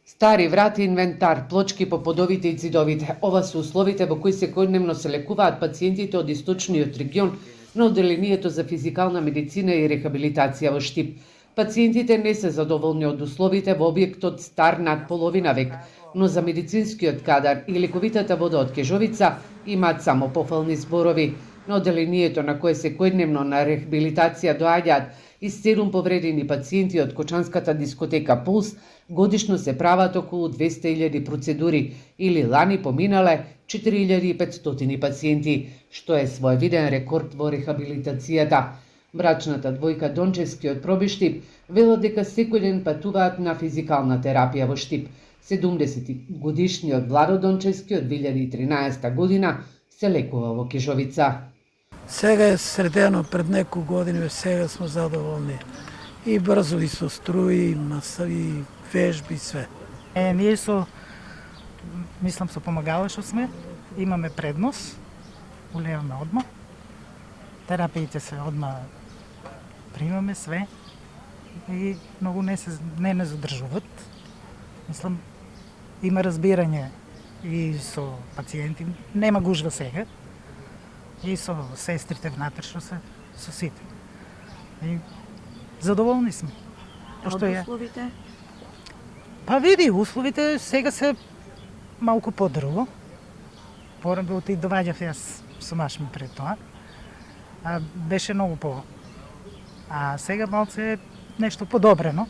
Стари врати, инвентар, плочки по подовите и цидовите. Ова се условите во кои секојдневно се лекуваат пациентите од источниот регион на Одделението за физикална медицина и рехабилитација во Штип. Пациентите не се задоволни од условите во објектот стар над половина век, но за медицинскиот кадар и лековитата вода од Кежовица имаат само пофални зборови. На одделението на кое секојдневно на рехабилитација доаѓаат и 7 повредени пациенти од кочанската дискотека Пулс, годишно се прават околу 200.000 процедури или лани поминале 4.500 пациенти, што е своевиден рекорд во рехабилитацијата. Брачната двојка Дончевски од Пробиштип велат дека секој ден патуваат на физикална терапија во Штип. 70-годишниот Владо Дончевски од 2013 година се лекува во Кежовица. Сега е средено пред неколку години, сега сме задоволни. И брзо, и со струи, и масави, вежби, све. Ние мислам, со помагала што сме, имаме предност, улеваме одма. Терапиите се одма примаме све и многу не задржуват. Мислам, има разбирање и со пациенти, нема гужва сега. И со сестрите внатре што се со сите. И задоволни сме. Од условите? Па види, условите сега се малку подрво. Порано и доваѓав јас со маш ми пред тоа. Беше многу по. А сега малце нешто подобрено.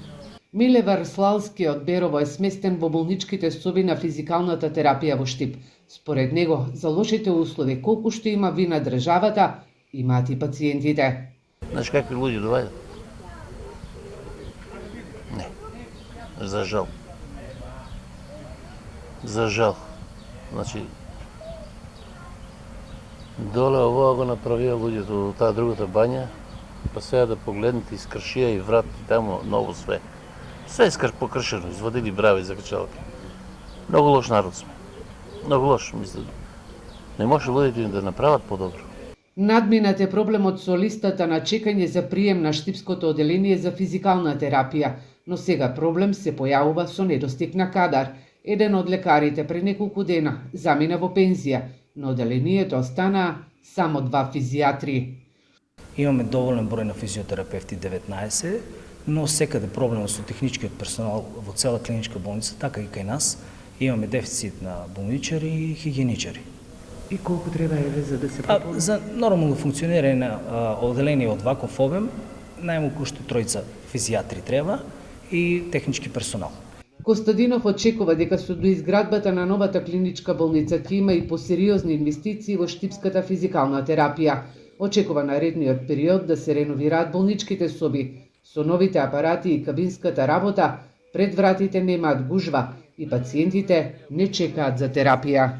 Милевар Славски од Берово е сместен во болничките соби на физикалната терапија во Штип. Според него, за лошите услови колку што има вина државата, имаат и пациентите. Знаеш какви луѓе доваѓаат? Не. За жал. За жал. Значи, доле овоа го направија луѓето, таа другата бања, па сега да погледнете искршија и врат и тамо ново све. Све покршено, изводили брави за качалки. Многу лош народ сме. Многу лош, мислам. Не може луѓето да направат подобро. Надминат е проблемот со листата на чекање за прием на Штипското одделение за физикална терапија, но сега проблем се појавува со недостиг на кадар. Еден од лекарите пред неколку дена замина во пензија, но одделението останаа само 2 физијатри. Имаме доволен број на физиотерапевти 19, но секаде проблемот со техничкиот персонал во цела клиничка болница, така и кај нас, имаме дефицит на болничари и хигиеничари. И колку треба за да се пополни? За нормално функционирање на одделение од ваков обем, најмалку што 3 физијатри треба и технички персонал. Костадинов очекува дека со доизградбата на новата клиничка болница ќе има и посериозни инвестиции во штипската физикална терапија. Очекува наредниот период да се реновираат болничките соби. Со новите апарати и кабинската работа, пред вратите немаат гужва и пациентите не чекаат за терапија.